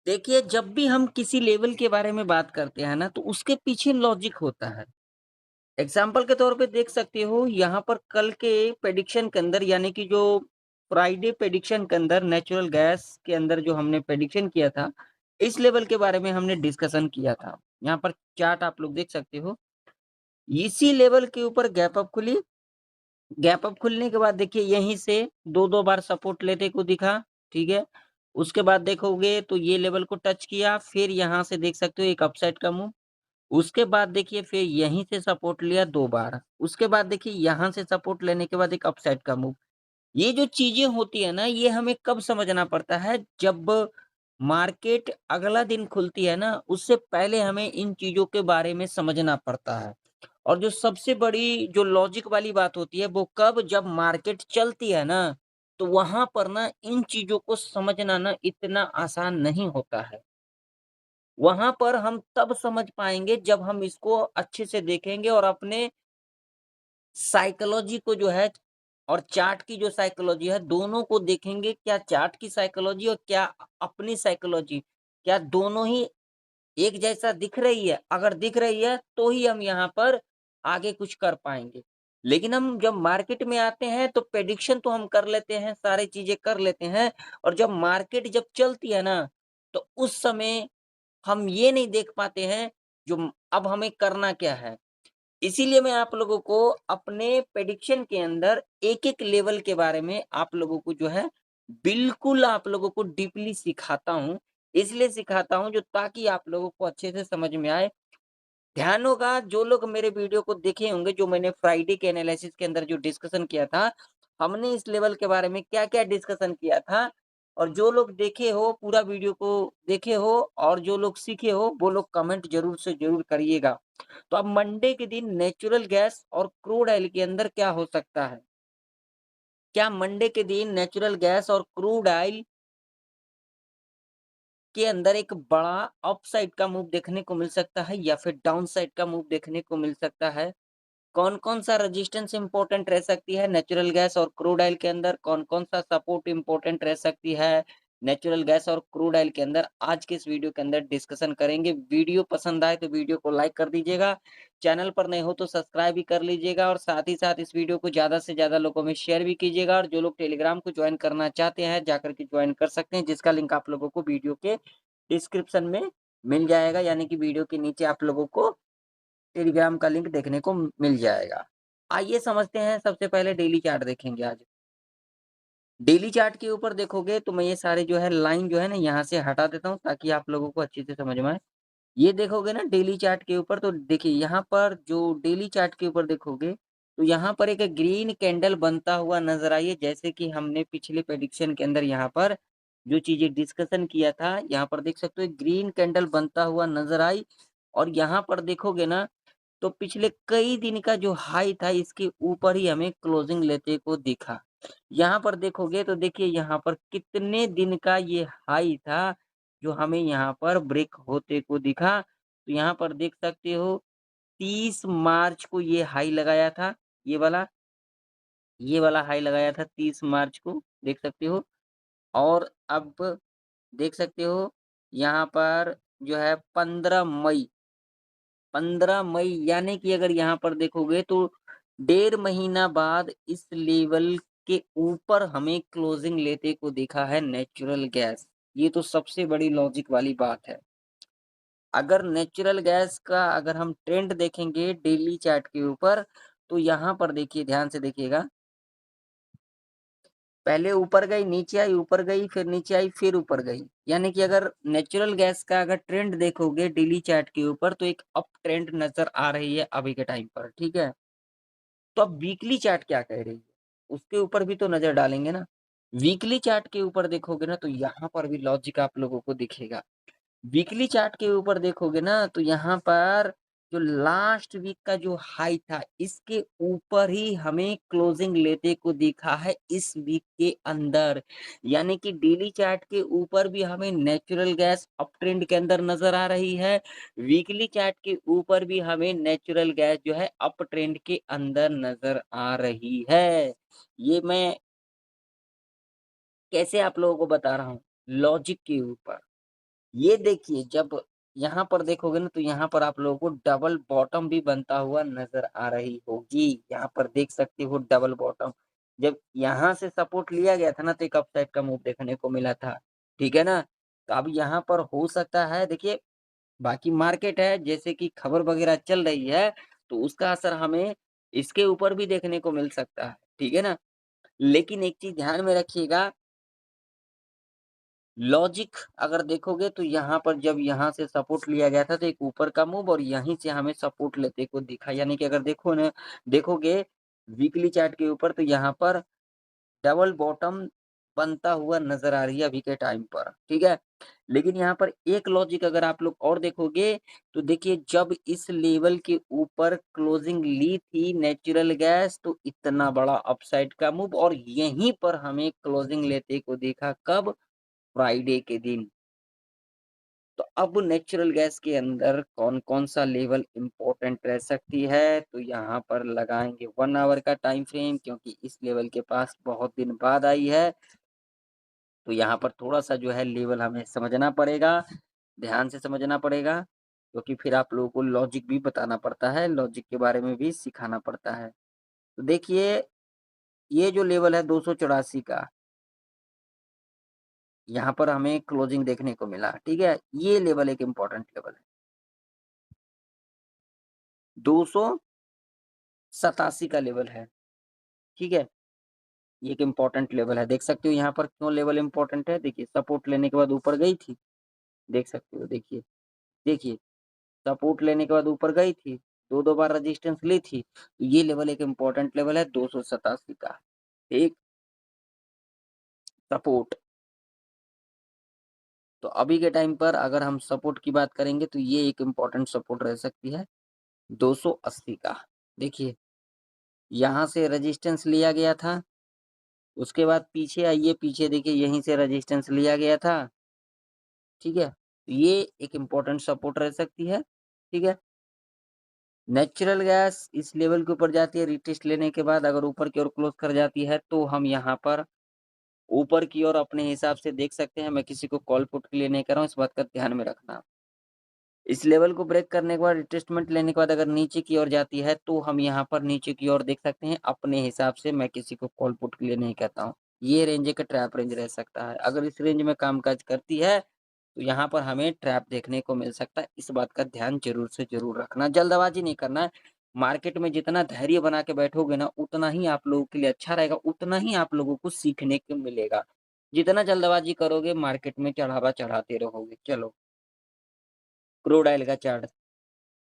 देखिए, जब भी हम किसी लेवल के बारे में बात करते हैं ना, तो उसके पीछे लॉजिक होता है। एग्ज़ाम्पल के तौर पे देख सकते हो, यहाँ पर कल के प्रेडिक्शन के अंदर यानी कि जो फ्राइडे प्रेडिक्शन के अंदर नेचुरल गैस के अंदर जो हमने प्रेडिक्शन किया था, इस लेवल के बारे में हमने डिस्कशन किया था। यहाँ पर चार्ट आप लोग देख सकते हो। इसी लेवल के ऊपर गैप अप खुली, गैप अप खुलने के बाद देखिए यहीं से 2-2 बार सपोर्ट लेते को दिखा, ठीक है? उसके बाद देखोगे तो ये लेवल को टच किया, फिर यहाँ से देख सकते हो एक अपसाइड का मूव। उसके बाद देखिए फिर यहीं से सपोर्ट लिया 2 बार। उसके बाद देखिए यहाँ से सपोर्ट लेने के बाद एक अपसाइड का मूव। ये जो चीज़ें होती है ना, ये हमें कब समझना पड़ता है, जब मार्केट अगला दिन खुलती है ना, उससे पहले हमें इन चीज़ों के बारे में समझना पड़ता है। और जो सबसे बड़ी जो लॉजिक वाली बात होती है, वो कब जब मार्केट चलती है ना, तो वहाँ पर ना इन चीज़ों को समझना ना इतना आसान नहीं होता है। वहाँ पर हम तब समझ पाएँगे जब हम इसको अच्छे से देखेंगे और अपने साइकोलॉजी को जो है और चार्ट की जो साइकोलॉजी है, दोनों को देखेंगे, क्या चार्ट की साइकोलॉजी और क्या अपनी साइकोलॉजी, क्या दोनों ही एक जैसा दिख रही है? अगर दिख रही है, तो ही हम यहाँ पर आगे कुछ कर पाएँगे। लेकिन हम जब मार्केट में आते हैं, तो प्रेडिक्शन तो हम कर लेते हैं, सारी चीज़ें कर लेते हैं और जब मार्केट जब चलती है ना, तो उस समय हम ये नहीं देख पाते हैं, जो अब हमें करना क्या है? इसीलिए मैं आप लोगों को अपने प्रेडिक्शन के अंदर एक-एक लेवल के बारे में आप लोगों को जो है, बिल्कुल आप लोगों को डीपली सिखाता हूँ। इसलिए सिखाता हूँ जो ताकि आप लोगों को अच्छे से समझ में आए। ध्यान होगा जो लोग मेरे वीडियो को देखे होंगे, जो मैंने फ्राइडे के एनालिसिस के अंदर जो डिस्कशन किया था, हमने इस लेवल के बारे में क्या-क्या डिस्कशन किया था और जो लोग देखे हो, पूरा वीडियो को देखे हो और जो लोग सीखे हो, वो लोग कमेंट ज़रूर से ज़रूर करिएगा। तो अब मंडे के दिन नेचुरल गैस और क्रूड ऑयल के अंदर क्या हो सकता है? क्या मंडे के दिन नेचुरल गैस और क्रूड ऑयल के अंदर एक बड़ा अपसाइड का मूव देखने को मिल सकता है या फिर डाउन साइड का मूव देखने को मिल सकता है? कौन-कौन सा रेजिस्टेंस इम्पोर्टेंट रह सकती है नेचुरल गैस और क्रूड ऑयल के अंदर? कौन-कौन सा सपोर्ट इम्पोर्टेंट रह सकती है नेचुरल गैस और क्रूड ऑयल के अंदर? आज के इस वीडियो के अंदर डिस्कशन करेंगे। वीडियो पसंद आए तो वीडियो को लाइक कर दीजिएगा। चैनल पर नए हो तो सब्सक्राइब भी कर लीजिएगा और साथ ही साथ इस वीडियो को ज़्यादा से ज़्यादा लोगों में शेयर भी कीजिएगा और जो लोग टेलीग्राम को जॉइन करना चाहते हैं, जाकर के जॉइन कर सकते हैं, जिसका लिंक आप लोगों को वीडियो के डिस्क्रिप्शन में मिल जाएगा, यानी कि वीडियो के नीचे आप लोगों को टेलीग्राम का लिंक देखने को मिल जाएगा। आइए समझते हैं, सबसे पहले डेली चार्ट देखेंगे आज। डेली चार्ट के ऊपर देखोगे तो मैं ये सारे जो है लाइन जो है ना यहाँ से हटा देता हूँ ताकि आप लोगों को अच्छे से समझ में आए। ये देखोगे ना डेली चार्ट के ऊपर तो देखिए यहाँ पर जो डेली चार्ट के ऊपर देखोगे, तो यहाँ पर एक ग्रीन कैंडल बनता हुआ नज़र आई है, जैसे कि हमने पिछले प्रेडिक्शन के अंदर यहाँ पर जो चीज़ें डिस्कशन किया था, यहाँ पर देख सकते हो एक ग्रीन कैंडल बनता हुआ नज़र आई और यहाँ पर देखोगे ना तो पिछले कई दिन का जो हाई था इसके ऊपर ही हमें क्लोजिंग लेते को दिखा। यहाँ पर देखोगे तो देखिए यहाँ पर कितने दिन का ये हाई था, जो हमें यहाँ पर ब्रेक होते को दिखा। तो यहाँ पर देख सकते हो 30 मार्च को ये हाई लगाया था, ये वाला हाई लगाया था 30 मार्च को, देख सकते हो। और अब देख सकते हो यहाँ पर जो है 15 मई यानी कि अगर यहाँ पर देखोगे तो डेढ़ महीना बाद इस लेवल के ऊपर हमें क्लोजिंग लेते को दिखा है नेचुरल गैस। ये तो सबसे बड़ी लॉजिक वाली बात है। अगर नेचुरल गैस का अगर हम ट्रेंड देखेंगे डेली चार्ट के ऊपर, तो यहाँ पर देखिए ध्यान से देखिएगा। पहले ऊपर गई, नीचे आई, ऊपर गई, फिर नीचे आई, फिर ऊपर गई। यानी कि अगर नेचुरल गैस का अगर ट्रेंड देखोगे डेली चार्ट के ऊपर तो एक अप ट्रेंड नज़र आ रही है अभी के टाइम पर, ठीक है? तो अब वीकली चार्ट क्या कह रही है? उसके ऊपर भी तो नज़र डालेंगे ना। वीकली चार्ट के ऊपर देखोगे ना तो यहाँ पर भी लॉजिक आप लोगों को दिखेगा। वीकली चार्ट के ऊपर देखोगे ना तो यहाँ पर जो लास्ट वीक का जो हाई था इसके ऊपर ही हमें क्लोजिंग लेते को दिखा है इस वीक के अंदर। यानी कि डेली चार्ट के ऊपर भी हमें नेचुरल गैस अप ट्रेंड के अंदर नज़र आ रही है। वीकली चार्ट के ऊपर भी हमें नेचुरल गैस जो है अप ट्रेंड के अंदर नज़र आ रही है। ये मैं कैसे आप लोगों को बता रहा हूँ? लॉजिक के ऊपर। ये देखिए जब यहाँ पर देखोगे ना तो यहाँ पर आप लोगों को डबल बॉटम भी बनता हुआ नज़र आ रही होगी। यहाँ पर देख सकते हो डबल बॉटम। जब यहाँ से सपोर्ट लिया गया था ना तो एक अपसाइड का मूव देखने को मिला था। ठीक है ना? तो अब यहाँ पर हो सकता है देखिए बाकी मार्केट है जैसे कि खबर वगैरह चल रही है तो उसका असर हमें इसके ऊपर भी देखने को मिल सकता है। ठीक है ना? लेकिन एक चीज़ ध्यान में रखिएगा लॉजिक अगर देखोगे तो यहाँ पर जब यहाँ से सपोर्ट लिया गया था तो एक ऊपर का मूव और यहीं से हमें सपोर्ट लेते को दिखा। यानी कि अगर देखोगे वीकली चार्ट के ऊपर तो यहाँ पर डबल बॉटम बनता हुआ नज़र आ रही है अभी के टाइम पर, ठीक है? लेकिन यहाँ पर एक लॉजिक अगर आप लोग और देखोगे तो देखिए जब इस लेवल के ऊपर क्लोजिंग ली थी नेचुरल गैस तो इतना बड़ा अपसाइड का मूव और यहीं पर हमें क्लोजिंग लेते को देखा कब? फ्राइडे के दिन। तो अब नेचुरल गैस के अंदर कौन-कौन सा लेवल इम्पोर्टेंट रह सकती है, तो यहाँ पर लगाएँगे 1 आवर का टाइम फ्रेम क्योंकि इस लेवल के पास बहुत दिन बाद आई है, तो यहाँ पर थोड़ा-सा जो है लेवल हमें समझना पड़ेगा, ध्यान से समझना पड़ेगा, क्योंकि फिर आप लोगों को लॉजिक भी बताना पड़ता है, लॉजिक के बारे में भी सिखाना पड़ता है। तो देखिए, ये जो लेवल है 284 का, यहाँ पर हमें क्लोजिंग देखने को मिला, ठीक है? ये लेवल एक इम्पोर्टेंट लेवल है। 287 का लेवल है, ठीक है? ये एक इम्पोर्टेंट लेवल है, देख सकते हो यहाँ पर क्यों लेवल इम्पोर्टेंट है? देखिए सपोर्ट लेने के बाद ऊपर गई थी, देख सकते हो देखिए, देखिए सपोर्ट लेने के बाद ऊपर गई थी, 2-2 बार रेजिस्टेंस ली थी, तो ये लेवल एक इम्पोर्टेंट लेवल है 287 का, एक सपोर्ट। तो अभी के टाइम पर अगर हम सपोर्ट की बात करेंगे तो ये एक इम्पोर्टेंट सपोर्ट रह सकती है 280 का। देखिए, यहाँ से रेजिस्टेंस लिया गया था, उसके बाद पीछे आइए, पीछे देखिए यहीं से रेजिस्टेंस लिया गया था, ठीक है? ये एक इम्पोर्टेंट सपोर्ट रह सकती है, ठीक है? नेचुरल गैस इस लेवल के ऊपर जाती है रिटेस्ट लेने के बाद अगर ऊपर की ओर क्लोज़ कर जाती है, तो हम यहाँ पर ऊपर की ओर अपने हिसाब से देख सकते हैं। मैं किसी को कॉल पुट के लिए नहीं कर रहा हूँ, इस बात का ध्यान में रखना। इस लेवल को ब्रेक करने के बाद रिट्रेसमेंट लेने के बाद अगर नीचे की ओर जाती है, तो हम यहाँ पर नीचे की ओर देख सकते हैं अपने हिसाब से, मैं किसी को कॉल पुट के लिए नहीं कहता हूँ। ये रेंज एक ट्रैप रेंज रह सकता है। अगर इस रेंज में कामकाज करती है, तो यहाँ पर हमें ट्रैप देखने को मिल सकता है। इस बात का ध्यान ज़रूर से ज़रूर रखना, जल्दबाज़ी नहीं करना है। मार्केट में जितना धैर्य बना के बैठोगे ना, उतना ही आप लोगों के लिए अच्छा रहेगा, उतना ही आप लोगों को सीखने को मिलेगा। जितना जल्दबाज़ी करोगे, मार्केट में चढ़ावा चढ़ाते रहोगे। चलो, क्रूड ऑयल का चार्ट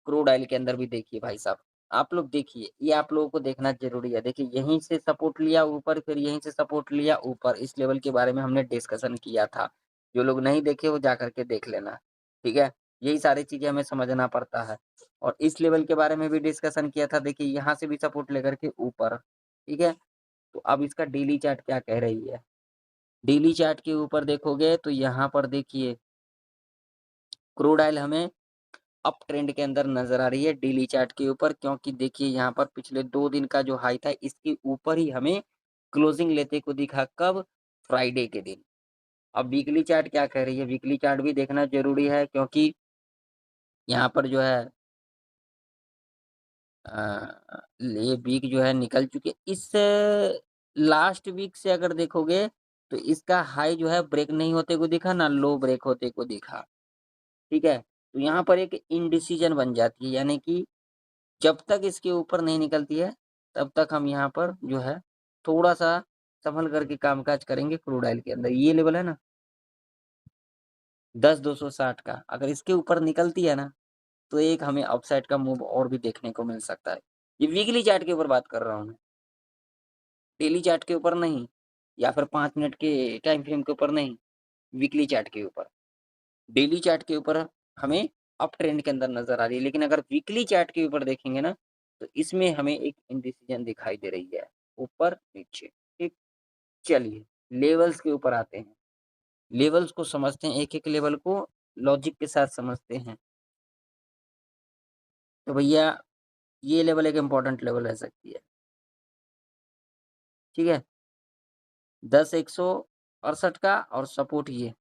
क्रूड ऑयल के अंदर भी देखिए भाई साहब, आप लोग देखिए, ये आप लोगों को देखना ज़रूरी है। देखिए यहीं से सपोर्ट लिया ऊपर, फिर यहीं से सपोर्ट लिया ऊपर, इस लेवल के बारे में हमने डिस्कशन किया था। जो लोग नहीं देखे वो जा कर के देख लेना, ठीक है? यही सारी चीज़ें हमें समझना पड़ता है और इस लेवल के बारे में भी डिस्कशन किया था। देखिए यहाँ से भी सपोर्ट लेकर के ऊपर, ठीक है? तो अब इसका डेली चार्ट क्या कह रही है? डेली चार्ट के ऊपर देखोगे तो यहाँ पर देखिए, क्रूड ऑयल हमें अप ट्रेंड के अंदर नज़र आ रही है डेली चार्ट के ऊपर क्योंकि देखिए यहाँ पर पिछले 2 दिन का जो हाई था इसके ऊपर ही हमें क्लोजिंग लेते को दिखा कब? फ्राइडे के दिन। अब वीकली चार्ट क्या कह रही है? वीकली चार्ट भी देखना ज़रूरी है क्योंकि यहाँ पर जो है ये वीक जो है निकल चुकी है। इस लास्ट वीक से अगर देखोगे तो इसका हाई जो है ब्रेक नहीं होते को दिखा, ना लो ब्रेक होते को दिखा, ठीक है? तो यहाँ पर एक इंडिसीजन बन जाती है यानी कि जब तक इसके ऊपर नहीं निकलती है, तब तक हम यहाँ पर जो है थोड़ा-सा संभल कर के कामकाज करेंगे क्रूड ऑयल के अंदर। ये लेवल है ना 10,260 का, अगर इसके ऊपर निकलती है ना, तो एक हमें अपसाइड का मूव और भी देखने को मिल सकता है। ये वीकली चार्ट के ऊपर बात कर रहा हूँ मैं, डेली चार्ट के ऊपर नहीं या फिर 5 मिनट के टाइम फ्रेम के ऊपर नहीं, वीकली चार्ट के ऊपर। डेली चार्ट के ऊपर हमें अप ट्रेंड के अंदर नज़र आ रही है, लेकिन अगर वीकली चार्ट के ऊपर देखेंगे ना, तो इसमें हमें एक इंडिसीजन दिखाई दे रही है, ऊपर-नीचे, ठीक? चलिए, लेवल्स के ऊपर आते हैं। लेवल्स को समझते हैं, एक-एक लेवल को लॉजिक के साथ समझते हैं। तो भैया, ये लेवल एक इम्पोर्टेंट लेवल रह सकती है, ठीक है? 10,168 का और सपोर्ट ये,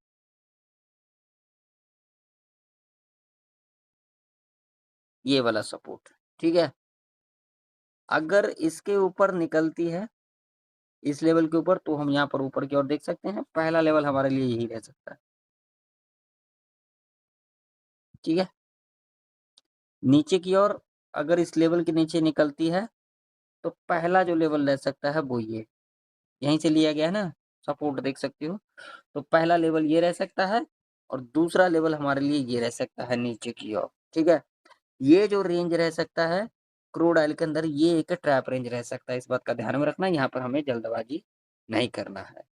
ये वाला सपोर्ट, ठीक है? अगर इसके ऊपर निकलती है, इस लेवल के ऊपर, तो हम यहाँ पर ऊपर की ओर देख सकते हैं, पहला लेवल हमारे लिए यही रह सकता है, ठीक है? नीचे की ओर अगर इस लेवल के नीचे निकलती है, तो पहला जो लेवल रह सकता है वो ये, यहीं से लिया गया है ना, सपोर्ट देख सकते हो। तो पहला लेवल ये रह सकता है और दूसरा लेवल हमारे लिए ये रह सकता है नीचे की ओर, ठीक है? ये जो रेंज रह सकता है क्रूड ऑयल के अंदर, ये एक ट्रैप रेंज रह सकता है, इस बात का ध्यान में रखना, यहाँ पर हमें जल्दबाजी नहीं करना है।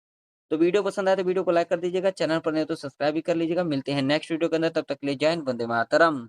तो वीडियो पसंद आए तो वीडियो को लाइक कर दीजिएगा, चैनल पर नए हो तो सब्सक्राइब भी कर लीजिएगा। मिलते हैं नेक्स्ट वीडियो के अंदर, तब तक के लिए जय हिंद, वंदे मातरम।